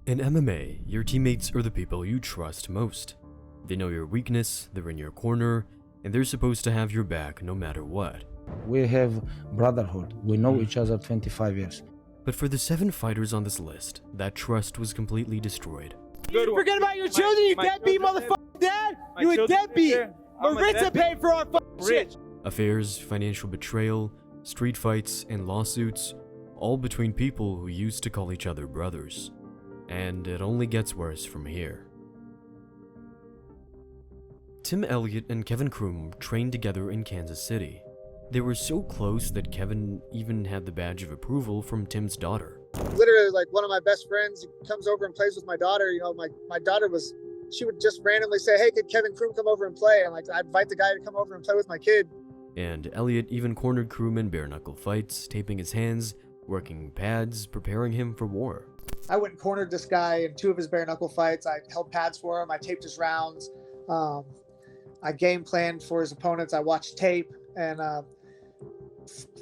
In MMA, your teammates are the people you trust most. They know your weakness, they're in your corner, and they're supposed to have your back no matter what. We have brotherhood. We know each other 25 years. But for the 7 fighters on this list, that trust was completely destroyed. You forget about your children, you deadbeat motherfucking dad! You a deadbeat! Maritza paid for our fucking shit! Affairs, financial betrayal, street fights, and lawsuits, all between people who used to call each other brothers. And it only gets worse from here. Tim Elliott and Kevin Croom trained together in Kansas City. They were so close that Kevin even had the badge of approval from Tim's daughter. Literally, like, one of my best friends comes over and plays with my daughter. You know, my daughter she would just randomly say, "Hey, could Kevin Croom come over and play?" And I'd invite the guy to come over and play with my kid. And Elliott even cornered Croom in bare-knuckle fights, taping his hands, working pads, preparing him for war. I went and cornered this guy in 2 of his bare-knuckle fights. I held pads for him. I taped his rounds. I game planned for his opponents. I watched tape and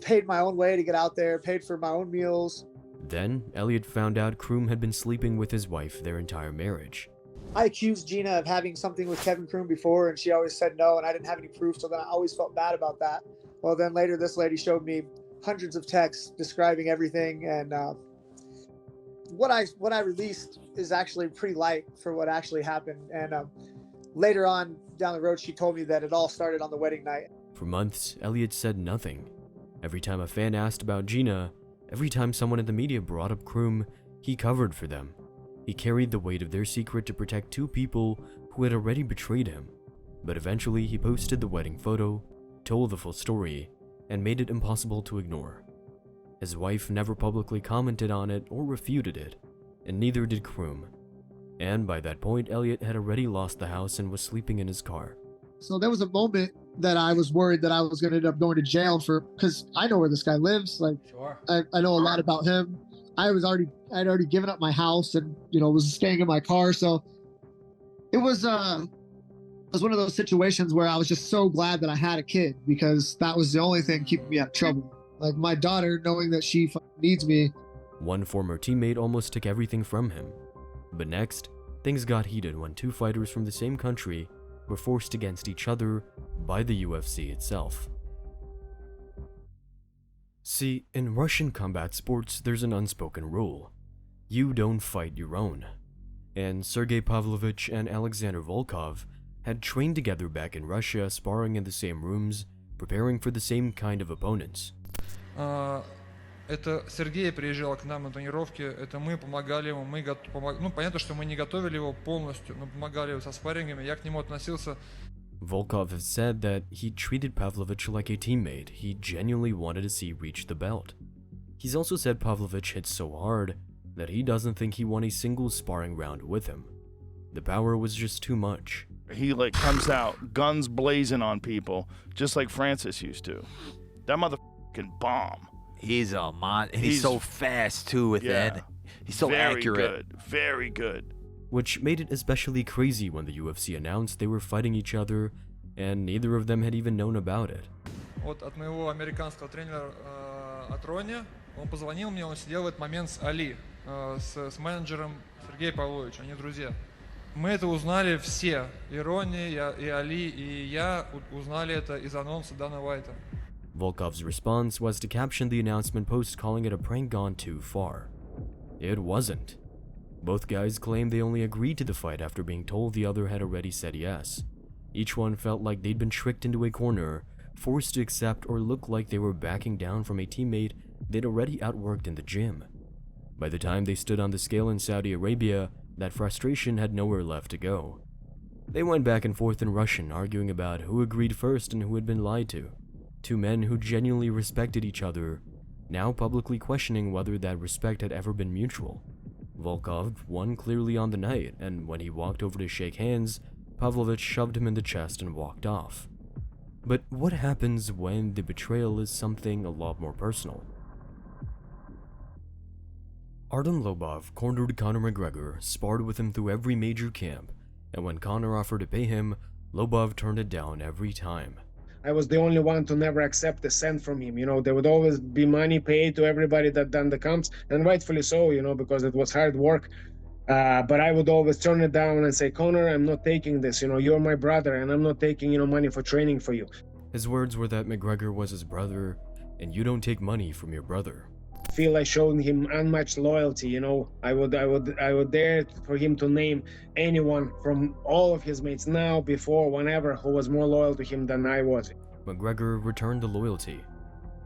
paid my own way to get out there, paid for my own meals. Then, Elliott found out Croom had been sleeping with his wife their entire marriage. I accused Gina of having something with Kevin Croom before, and she always said no, and I didn't have any proof, so then I always felt bad about that. Well, then later this lady showed me hundreds of texts describing everything, and what I released is actually pretty light for what actually happened. And later on down the road, she told me that it all started on the wedding night. For months, Elliott said nothing. Every time a fan asked about Gina, every time someone in the media brought up Croom, he covered for them. He carried the weight of their secret to protect 2 people who had already betrayed him. But eventually, he posted the wedding photo, told the full story, and made it impossible to ignore. His wife never publicly commented on it or refuted it, and neither did Croom. And by that point, Elliott had already lost the house and was sleeping in his car. So there was a moment that I was worried that I was going to end up going to jail because I know where this guy lives. Like, Sure. I know a lot about him. I'd already given up my house and, was staying in my car. So it was one of those situations where I was just so glad that I had a kid, because that was the only thing keeping me out of trouble. Like, my daughter, knowing that she needs me. One former teammate almost took everything from him. But next, things got heated when 2 fighters from the same country were forced against each other by the UFC itself. See, in Russian combat sports, there's an unspoken rule. You don't fight your own. And Sergei Pavlovich and Alexander Volkov had trained together back in Russia, sparring in the same rooms, preparing for the same kind of opponents. Это Сергей приезжал к нам на тренировки, это мы помогали ему, понятно, что мы не готовили его полностью, но помогали со спаррингами, я к нему относился. Volkov has said that he treated Pavlovich like a teammate he genuinely wanted to see reach the belt. He's also said Pavlovich hit so hard that he doesn't think he won a single sparring round with him. The power was just too much. He comes out, guns blazing on people, just like Francis used to. That motherfucking bomb. He's a and he's so fast too with that. He's so accurate. Very good. Which made it especially crazy when the UFC announced they were fighting each other, and neither of them had even known about it. Вот от моего американского тренера от Рони, он позвонил мне, он сидел в этот момент с Али, с менеджером Сергея Павловича, они друзья. Мы это узнали все, и Рони, и Али, и я узнали это из анонса Дана Уайта. Volkov's response was to caption the announcement post calling it a prank gone too far. It wasn't. Both guys claimed they only agreed to the fight after being told the other had already said yes. Each one felt like they'd been tricked into a corner, forced to accept or look like they were backing down from a teammate they'd already outworked in the gym. By the time they stood on the scale in Saudi Arabia, that frustration had nowhere left to go. They went back and forth in Russian, arguing about who agreed first and who had been lied to. 2 men who genuinely respected each other, now publicly questioning whether that respect had ever been mutual. Volkov won clearly on the night, and when he walked over to shake hands, Pavlovich shoved him in the chest and walked off. But what happens when the betrayal is something a lot more personal? Artem Lobov cornered Conor McGregor, sparred with him through every major camp, and when Conor offered to pay him, Lobov turned it down every time. I was the only one to never accept a cent from him. There would always be money paid to everybody that done the comps, and rightfully so, because it was hard work. But I would always turn it down and say, Conor, I'm not taking this. You know, you're my brother, and I'm not taking, you know, money for training for you. His words were that McGregor was his brother, and you don't take money from your brother. I feel I showed him unmatched loyalty. You know, I would dare for him to name anyone from all of his mates now, before, whenever, who was more loyal to him than I was. McGregor returned the loyalty.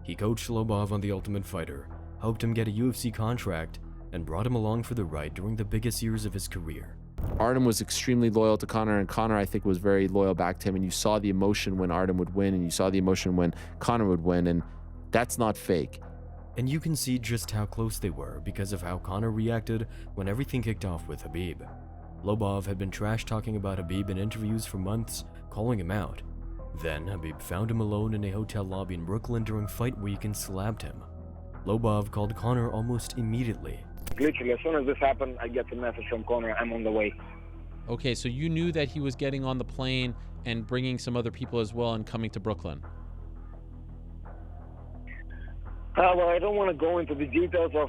He coached Lobov on The Ultimate Fighter, helped him get a UFC contract, and brought him along for the ride during the biggest years of his career. Artem was extremely loyal to Conor, and Conor, I think, was very loyal back to him, and you saw the emotion when Artem would win, and you saw the emotion when Conor would win, and that's not fake. And you can see just how close they were because of how Conor reacted when everything kicked off with Khabib. Lobov had been trash-talking about Khabib in interviews for months, calling him out. Then Khabib found him alone in a hotel lobby in Brooklyn during fight week and slapped him. Lobov called Conor almost immediately. Literally, as soon as this happened, I get the message from Conor, I'm on the way. Okay, so you knew that he was getting on the plane and bringing some other people as well and coming to Brooklyn. Well, I don't want to go into the details of,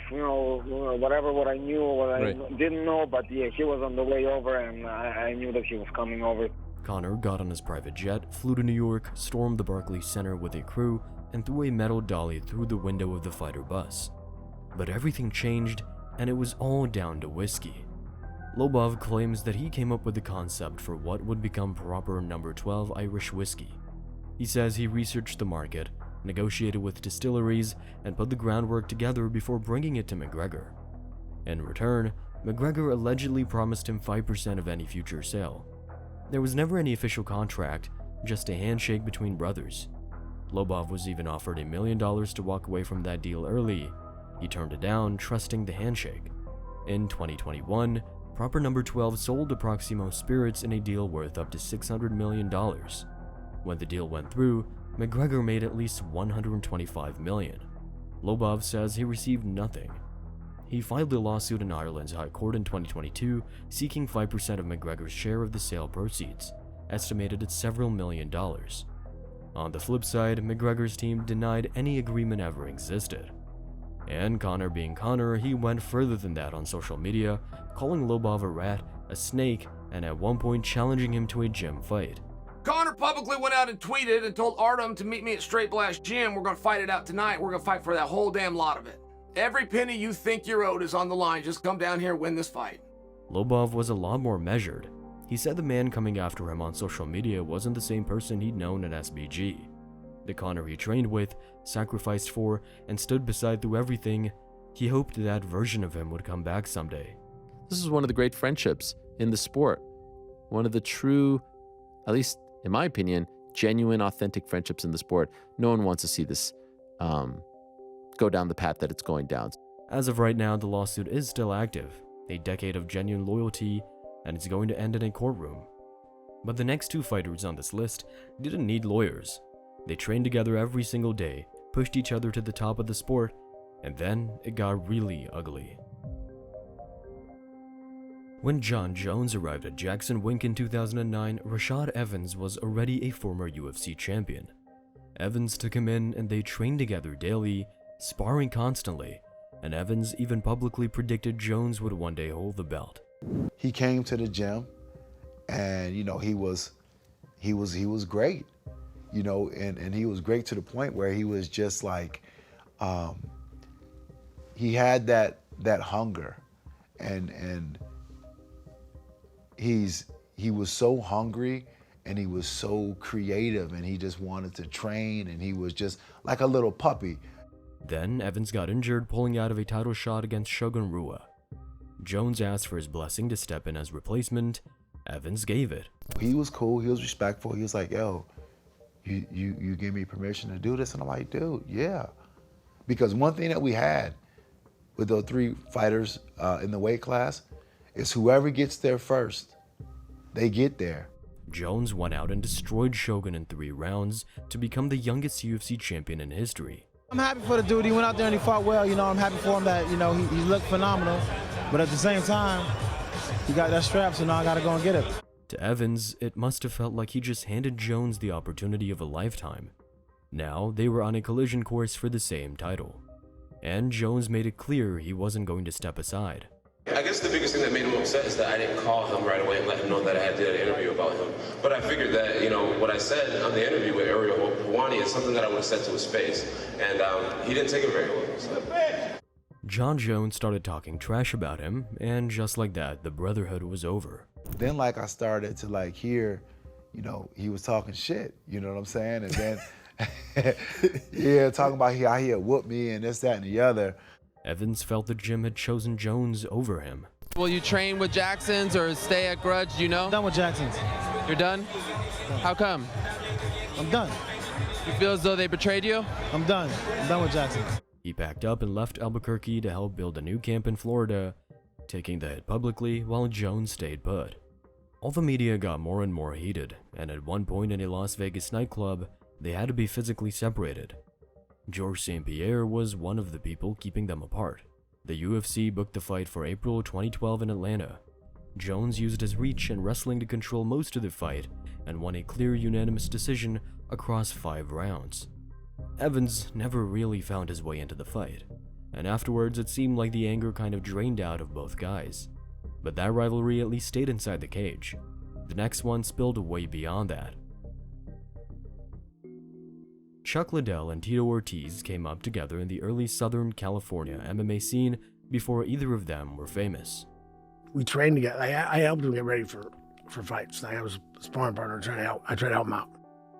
whatever, what I knew or what I didn't know, but yeah, he was on the way over, and I knew that he was coming over. Conor got on his private jet, flew to New York, stormed the Barclays Center with a crew, and threw a metal dolly through the window of the fighter bus. But everything changed, and it was all down to whiskey. Lobov claims that he came up with the concept for what would become proper number 12 Irish whiskey. He says he researched the market, negotiated with distilleries, and put the groundwork together before bringing it to McGregor. In return, McGregor allegedly promised him 5% of any future sale. There was never any official contract, just a handshake between brothers. Lobov was even offered $1 million to walk away from that deal early. He turned it down, trusting the handshake. In 2021, proper number 12 sold to Proximo Spirits in a deal worth up to $600 million. When the deal went through, McGregor made at least $125 million. Lobov says he received nothing. He filed a lawsuit in Ireland's High Court in 2022, seeking 5% of McGregor's share of the sale proceeds, estimated at several $million. On the flip side, McGregor's team denied any agreement ever existed. And Conor being Conor, he went further than that on social media, calling Lobov a rat, a snake, and at one point challenging him to a gym fight. Conor publicly went out and tweeted and told Artem to meet me at Straight Blast Gym. We're going to fight it out tonight. We're going to fight for that whole damn lot of it. Every penny you think you're owed is on the line. Just come down here and win this fight. Lobov was a lot more measured. He said the man coming after him on social media wasn't the same person he'd known at SBG. The Conor he trained with, sacrificed for, and stood beside through everything, he hoped that version of him would come back someday. This is one of the great friendships in the sport. One of the true, at least in my opinion, genuine, authentic friendships in the sport. No one wants to see this go down the path that it's going down. As of right now, the lawsuit is still active, a decade of genuine loyalty, and it's going to end in a courtroom. But the next two fighters on this list didn't need lawyers. They trained together every single day, pushed each other to the top of the sport, and then it got really ugly. When John Jones arrived at Jackson Wink in 2009, Rashad Evans was already a former UFC champion. Evans took him in and they trained together daily, sparring constantly, and Evans even publicly predicted Jones would one day hold the belt. He came to the gym and, he was great, and he was great to the point where he was just like, he had that hunger and he was so hungry and he was so creative and he just wanted to train and he was just like a little puppy. Then Evans got injured pulling out of a title shot against Shogun Rua. Jones asked for his blessing to step in as replacement. Evans gave it. He was cool, he was respectful, he was like, yo, you give me permission to do this? And I'm like, dude, yeah. Because one thing that we had with those three fighters in the weight class is whoever gets there first, they get there. Jones went out and destroyed Shogun in 3 rounds to become the youngest UFC champion in history. I'm happy for the dude. He went out there and he fought well. I'm happy for him that, he looked phenomenal. But at the same time, he got that strap, so now I got to go and get it. To Evans, it must have felt like he just handed Jones the opportunity of a lifetime. Now, they were on a collision course for the same title. And Jones made it clear he wasn't going to step aside. I guess the biggest thing that made him upset is that I didn't call him right away and let him know that I had did an interview about him. But I figured that, you know, what I said on the interview with Ariel Helwani is something that I would have said to his face. And he didn't take it very well. So. John Jones started talking trash about him, and just like that, the brotherhood was over. Then like I started to like hear, you know, he was talking shit, you know what I'm saying? And then, yeah, talking about how he had whooped me and this, that, and the other. Evans felt the gym had chosen Jones over him. Will you train with Jacksons or stay at Grudge, do you know? I'm done with Jacksons. You're done? How come? I'm done. You feel as though they betrayed you? I'm done. I'm done with Jacksons. He packed up and left Albuquerque to help build a new camp in Florida, taking the hit publicly while Jones stayed put. All the media got more and more heated, and at one point in a Las Vegas nightclub, they had to be physically separated. Georges St-Pierre was one of the people keeping them apart. The UFC booked the fight for April 2012 in Atlanta. Jones used his reach and wrestling to control most of the fight and won a clear unanimous decision across 5 rounds. Evans never really found his way into the fight, and afterwards it seemed like the anger kind of drained out of both guys. But that rivalry at least stayed inside the cage. The next one spilled way beyond that. Chuck Liddell and Tito Ortiz came up together in the early Southern California MMA scene before either of them were famous. We trained together. I helped him get ready for fights. I was a sparring partner. I tried to help him out.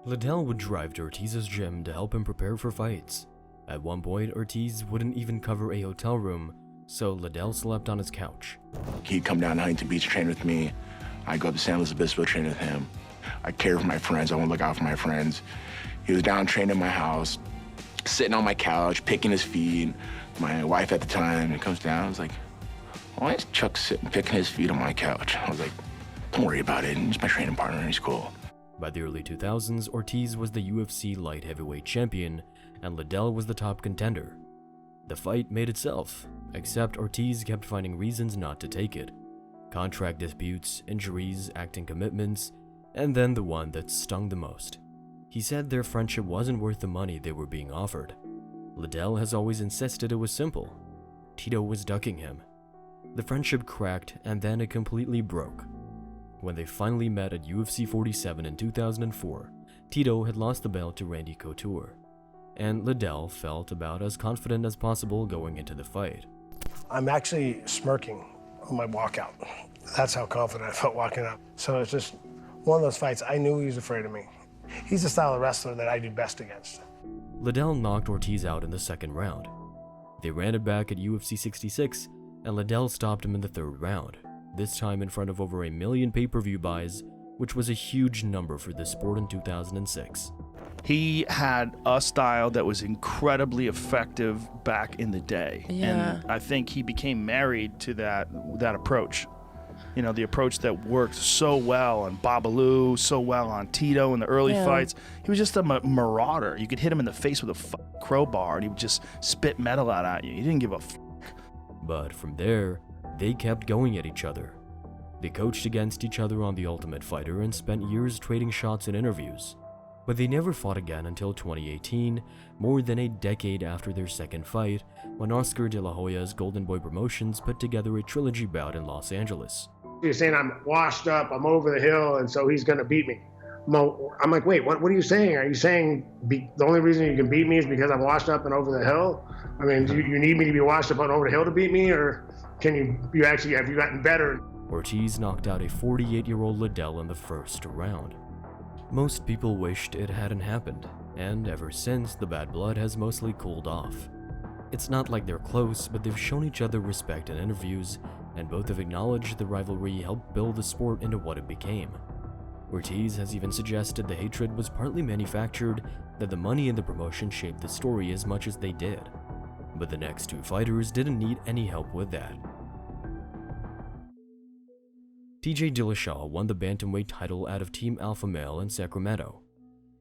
Liddell would drive to Ortiz's gym to help him prepare for fights. At one point, Ortiz wouldn't even cover a hotel room, so Liddell slept on his couch. He'd come down to Huntington Beach, train with me. I'd go up to San Luis Obispo, train with him. I cared for my friends. I want to look out for my friends. He was down training in my house, sitting on my couch, picking his feet. My wife at the time comes down. I was like, why is Chuck sitting picking his feet on my couch? I was like, don't worry about it. He's my training partner. He's cool. By the early 2000s, Ortiz was the UFC light heavyweight champion, and Liddell was the top contender. The fight made itself, except Ortiz kept finding reasons not to take it. Contract disputes, injuries, acting commitments, and then the one that stung the most. He said their friendship wasn't worth the money they were being offered. Liddell has always insisted it was simple. Tito was ducking him. The friendship cracked, and then it completely broke. When they finally met at UFC 47 in 2004, Tito had lost the belt to Randy Couture, and Liddell felt about as confident as possible going into the fight. I'm actually smirking on my walkout. That's how confident I felt walking out. So it's just one of those fights. I knew he was afraid of me. He's the style of wrestler that I do best against. Liddell knocked Ortiz out in the second round. They ran it back at UFC 66, and Liddell stopped him in the third round, this time in front of over 1 million pay-per-view buys, which was a huge number for this sport in 2006. He had a style that was incredibly effective back in the day. Yeah. And I think he became married to that approach. You know, the approach that worked so well on Babalu, so well on Tito in the early fights. He was just a marauder. You could hit him in the face with a crowbar and he would just spit metal out at you. He didn't give a f. But from there, they kept going at each other. They coached against each other on The Ultimate Fighter and spent years trading shots and interviews. But they never fought again until 2018, more than a decade after their second fight, when Oscar De La Hoya's Golden Boy Promotions put together a trilogy bout in Los Angeles. You're saying I'm washed up, I'm over the hill, and so he's going to beat me. I'm like, wait, what are you saying? Are you saying the only reason you can beat me is because I'm washed up and over the hill? I mean, do you need me to be washed up and over the hill to beat me, or have you gotten better? Ortiz knocked out a 48-year-old Liddell in the first round. Most people wished it hadn't happened, and ever since, the bad blood has mostly cooled off. It's not like they're close, but they've shown each other respect in interviews, and both have acknowledged the rivalry helped build the sport into what it became. Ortiz has even suggested the hatred was partly manufactured, that the money in the promotion shaped the story as much as they did. But the next two fighters didn't need any help with that. TJ Dillashaw won the bantamweight title out of Team Alpha Male in Sacramento.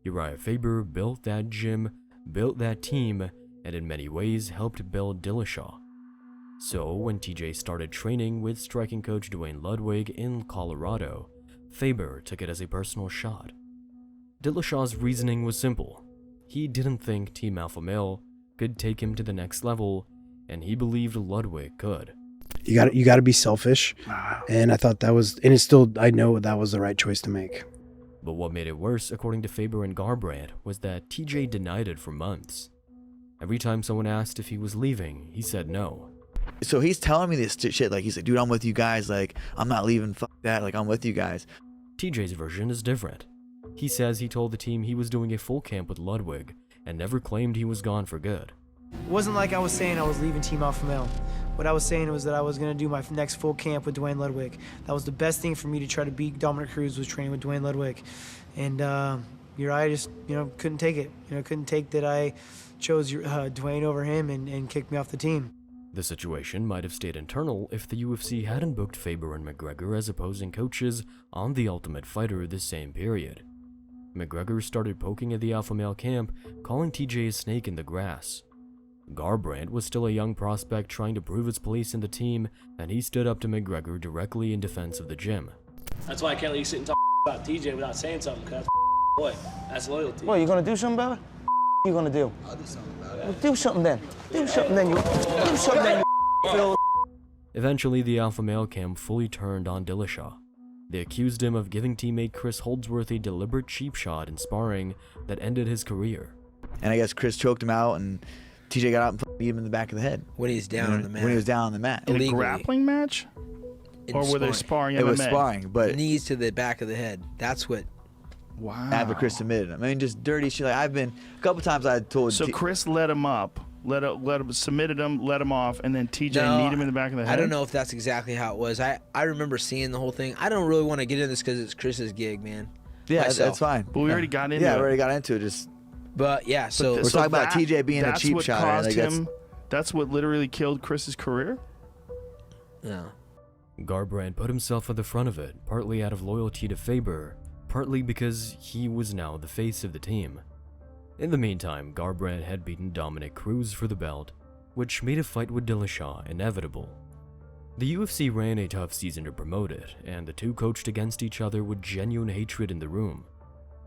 Uriah Faber built that gym, built that team, and in many ways helped build Dillashaw. So when TJ started training with striking coach Dwayne Ludwig in Colorado, Faber took it as a personal shot. Dillashaw's reasoning was simple. He didn't think Team Alpha Male could take him to the next level, and he believed Ludwig could. You got to be selfish. And I thought that was, and it's still, I know that was the right choice to make. But what made it worse, according to Faber and Garbrandt, was that TJ denied it for months. Every time someone asked if he was leaving, he said no. So he's telling me this shit, like he's like, dude, I'm with you guys, like I'm not leaving, fuck that, like I'm with you guys. TJ's version is different. He says he told the team he was doing a full camp with Ludwig and never claimed he was gone for good. It wasn't like I was saying I was leaving Team Alpha Male. What I was saying was that I was going to do my next full camp with Dwayne Ludwig. That was the best thing for me to try to beat Dominic Cruz, was training with Dwayne Ludwig. And I just, couldn't take it. Couldn't take that I chose Dwayne over him and kicked me off the team. The situation might have stayed internal if the UFC hadn't booked Faber and McGregor as opposing coaches on The Ultimate Fighter this same period. McGregor started poking at the Alpha Male camp, calling TJ a snake in the grass. Garbrandt was still a young prospect trying to prove his place in the team, and he stood up to McGregor directly in defense of the gym. That's why I can't let you sit and talk about TJ without saying something, cuz boy, that's loyalty. Well, you gonna do something about it? What you gonna do? I'll do something about it. Well, do something then. Do something then, you. Do something then, you. Phil. Eventually, the Alpha Male camp fully turned on Dillashaw. They accused him of giving teammate Chris Holdsworth a deliberate cheap shot in sparring that ended his career. And I guess Chris choked him out, and TJ got out and beat him in the back of the head. When he's down on the mat. When he was down on the mat. In a grappling match? Or were they sparring MMA? It was sparring, but... Knees to the back of the head. That's what... Wow. After Chris submitted him. I mean, just dirty shit. Like, I've been... A couple times I told... So Chris let him up. Let him, submitted him, let him off, and then TJ kneed him in the back of the head? I don't know if that's exactly how it was. I remember seeing the whole thing. I don't really want to get into this because it's Chris's gig, man. Yeah, that's fine. But we already got into it. Yeah, we already got into it. Just... But yeah, so... We're talking about TJ being a cheap shot. That's what caused him... That's what literally killed Chris's career? Yeah. Garbrandt put himself at the front of it, partly out of loyalty to Faber, partly because he was now the face of the team. In the meantime, Garbrandt had beaten Dominic Cruz for the belt, which made a fight with Dillashaw inevitable. The UFC ran a tough season to promote it, and the two coached against each other with genuine hatred in the room.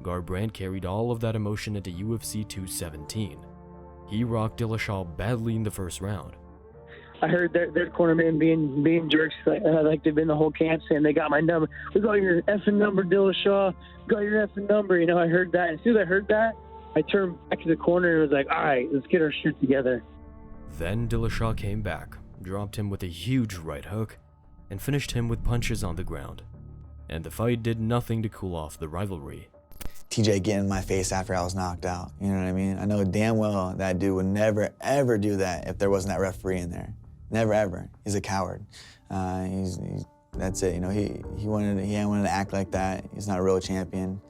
Garbrandt carried all of that emotion into UFC 217. He rocked Dillashaw badly in the first round. I heard their cornermen being jerks, like they've been the whole camp, saying they got my number. We got your effing number, Dillashaw. Got your effing number. I heard that. As soon as I heard that, I turned back to the corner and was like, all right, let's get our shit together. Then Dillashaw came back, dropped him with a huge right hook, and finished him with punches on the ground. And the fight did nothing to cool off the rivalry. TJ getting in my face after I was knocked out. You know what I mean? I know damn well that dude would never, ever do that if there wasn't that referee in there. Never, ever. He's a coward. That's it. He wanted to act like that. He's not a real champion.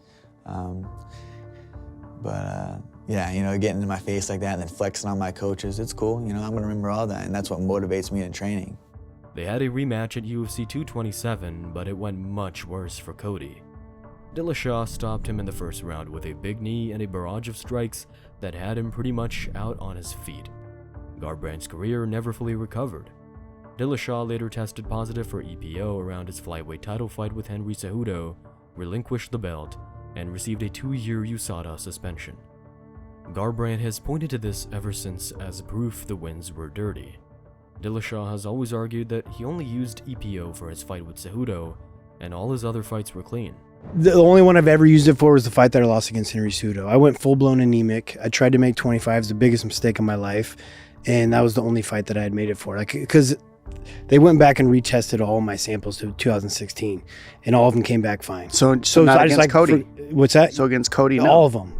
Yeah, getting in my face like that and then flexing on my coaches, it's cool. I'm going to remember all that, and that's what motivates me in training. They had a rematch at UFC 227, but it went much worse for Cody. Dillashaw stopped him in the first round with a big knee and a barrage of strikes that had him pretty much out on his feet. Garbrandt's career never fully recovered. Dillashaw later tested positive for EPO around his flyweight title fight with Henry Cejudo, relinquished the belt, and received a 2-year USADA suspension. Garbrandt has pointed to this ever since as proof the wins were dirty. Dillashaw has always argued that he only used EPO for his fight with Cejudo, and all his other fights were clean. The only one I've ever used it for was the fight that I lost against Henry Cejudo. I went full-blown anemic. I tried to make 25s, the biggest mistake of my life, and that was the only fight that I had made it for. Because they went back and retested all my samples to 2016, and all of them came back fine. So not against Cody? What's that? So against Cody, no. All of them.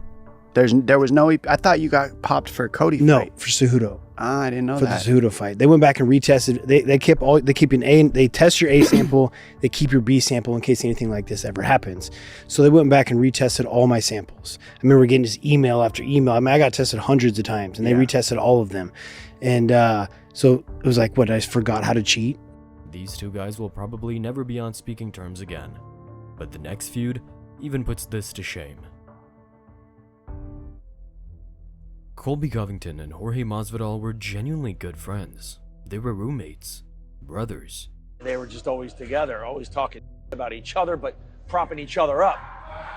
There was no... I thought you got popped for a Cody fight. No, for Cejudo. I didn't know that. For the Cejudo fight. They went back and retested. They keep an A, they test your A sample, they keep your B sample in case anything like this ever happens. So they went back and retested all my samples. I remember getting just email after email. I mean, I got tested hundreds of times, and they retested all of them. And so it was like, what, I just forgot how to cheat? These two guys will probably never be on speaking terms again. But the next feud even puts this to shame. Colby Covington and Jorge Masvidal were genuinely good friends. They were roommates, brothers. They were just always together, always talking about each other, but propping each other up.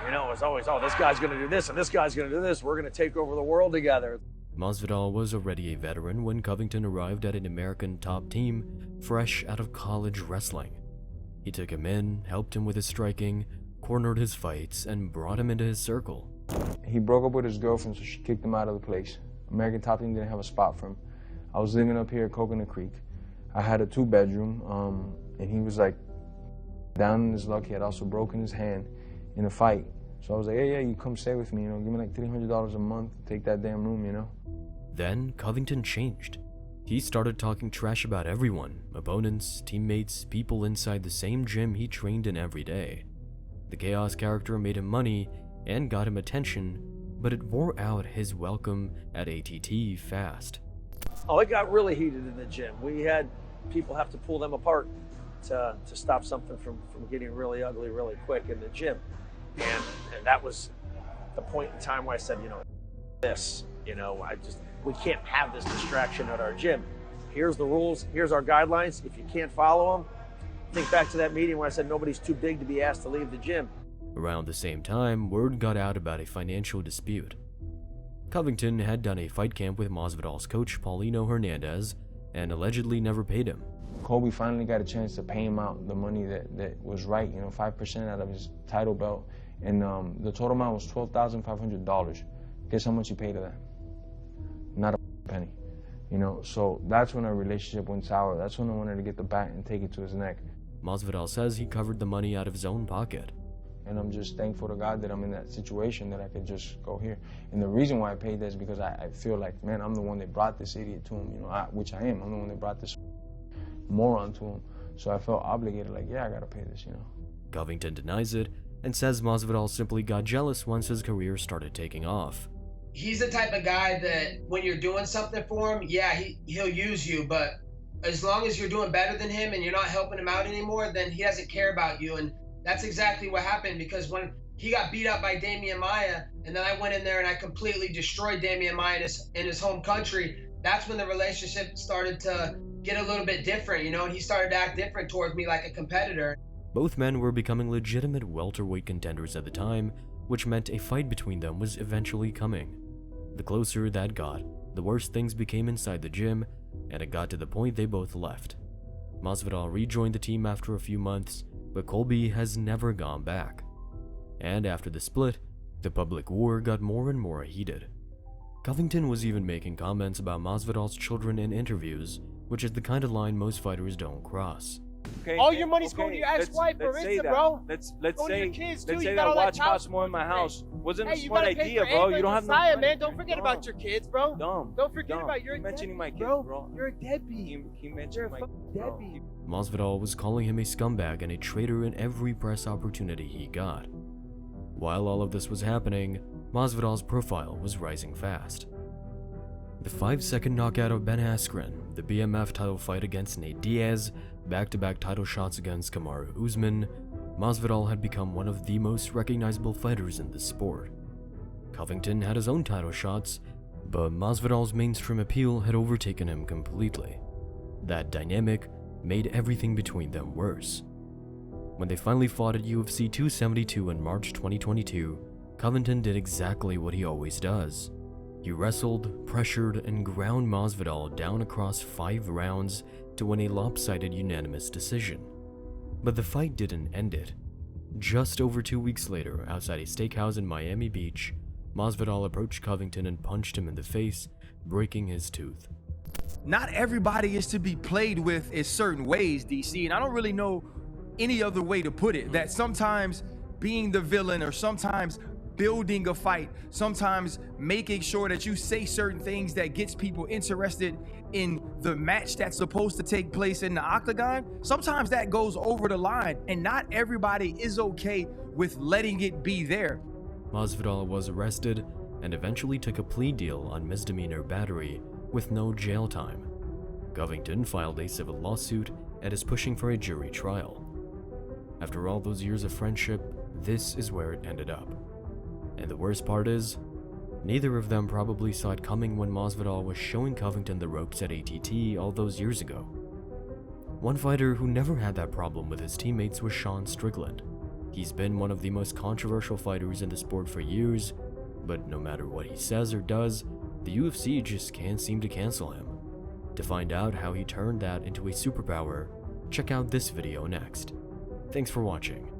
It was always, oh, this guy's going to do this, and this guy's going to do this. We're going to take over the world together. Masvidal was already a veteran when Covington arrived at an American top team fresh out of college wrestling. He took him in, helped him with his striking, cornered his fights, and brought him into his circle. He broke up with his girlfriend, so she kicked him out of the place. American top team didn't have a spot for him. I was living up here at Coconut Creek. I had a 2-bedroom, and he was like down in his luck. He had also broken his hand in a fight. So I was like, yeah, you come stay with me, give me like $300 a month, take that damn room, Then Covington changed. He started talking trash about everyone, opponents, teammates, people inside the same gym he trained in every day. The Chaos character made him money and got him attention, but it wore out his welcome at ATT fast. Oh, it got really heated in the gym. We had people have to pull them apart to stop something from getting really ugly really quick in the gym. And that was the point in time where I said, we can't have this distraction at our gym. Here's the rules, here's our guidelines. If you can't follow them, think back to that meeting where I said nobody's too big to be asked to leave the gym. Around the same time, word got out about a financial dispute. Covington had done a fight camp with Masvidal's coach Paulino Hernandez and allegedly never paid him. Kobe finally got a chance to pay him out the money that was right, 5% out of his title belt. And the total amount was $12,500. Guess how much he paid of that? Not a penny. So that's when our relationship went sour. That's when I wanted to get the bat and take it to his neck. Masvidal says he covered the money out of his own pocket. And I'm just thankful to God that I'm in that situation that I could just go here. And the reason why I paid that is because I feel like, man, I'm the one that brought this idiot to him, which I am. I'm the one that brought this moron to him. So I felt obligated, like, yeah, I gotta pay this, Covington denies it and says Masvidal simply got jealous once his career started taking off. He's the type of guy that when you're doing something for him, yeah, he'll use you, but as long as you're doing better than him and you're not helping him out anymore, then he doesn't care about you. And that's exactly what happened, because when he got beat up by Damian Maia, and then I went in there and I completely destroyed Damian Maia in his home country, that's when the relationship started to get a little bit different, and he started to act different towards me like a competitor. Both men were becoming legitimate welterweight contenders at the time, which meant a fight between them was eventually coming. The closer that got, the worse things became inside the gym, and it got to the point they both left. Masvidal rejoined the team after a few months, but Colby has never gone back. And after the split, the public war got more and more heated. Covington was even making comments about Masvidal's children in interviews, which is the kind of line most fighters don't cross. Okay, all your money's going to your ex-wife or Insta, bro. Let's say that I watch Cosmo in my house. Wasn't a smart idea, bro. You don't have no money, man. Don't forget about your kids, bro. Don't forget about your mentioning my kids, bro. You're a deadbeat. He mentioned my deadbeat. Masvidal was calling him a scumbag and a traitor in every press opportunity he got. While all of this was happening, Masvidal's profile was rising fast. The 5-second knockout of Ben Askren, the BMF title fight against Nate Diaz, back-to-back title shots against Kamaru Usman, Masvidal had become one of the most recognizable fighters in the sport. Covington had his own title shots, but Masvidal's mainstream appeal had overtaken him completely. That dynamic made everything between them worse. When they finally fought at UFC 272 in March 2022, Covington did exactly what he always does. He wrestled, pressured, and ground Masvidal down across 5 rounds to win a lopsided unanimous decision. But the fight didn't end it. Just over 2 weeks later, outside a steakhouse in Miami Beach, Masvidal approached Covington and punched him in the face, breaking his tooth. Not everybody is to be played with in certain ways, DC, and I don't really know any other way to put it. That sometimes being the villain, or sometimes building a fight, sometimes making sure that you say certain things that gets people interested in the match that's supposed to take place in the octagon, sometimes that goes over the line, and not everybody is okay with letting it be there. Masvidal was arrested and eventually took a plea deal on misdemeanor battery with no jail time. Covington filed a civil lawsuit and is pushing for a jury trial. After all those years of friendship, this is where it ended up. And the worst part is, neither of them probably saw it coming when Masvidal was showing Covington the ropes at ATT all those years ago. One fighter who never had that problem with his teammates was Sean Strickland. He's been one of the most controversial fighters in the sport for years, but no matter what he says or does, The UFC just can't seem to cancel him. To find out how he turned that into a superpower, check out this video next. Thanks for watching.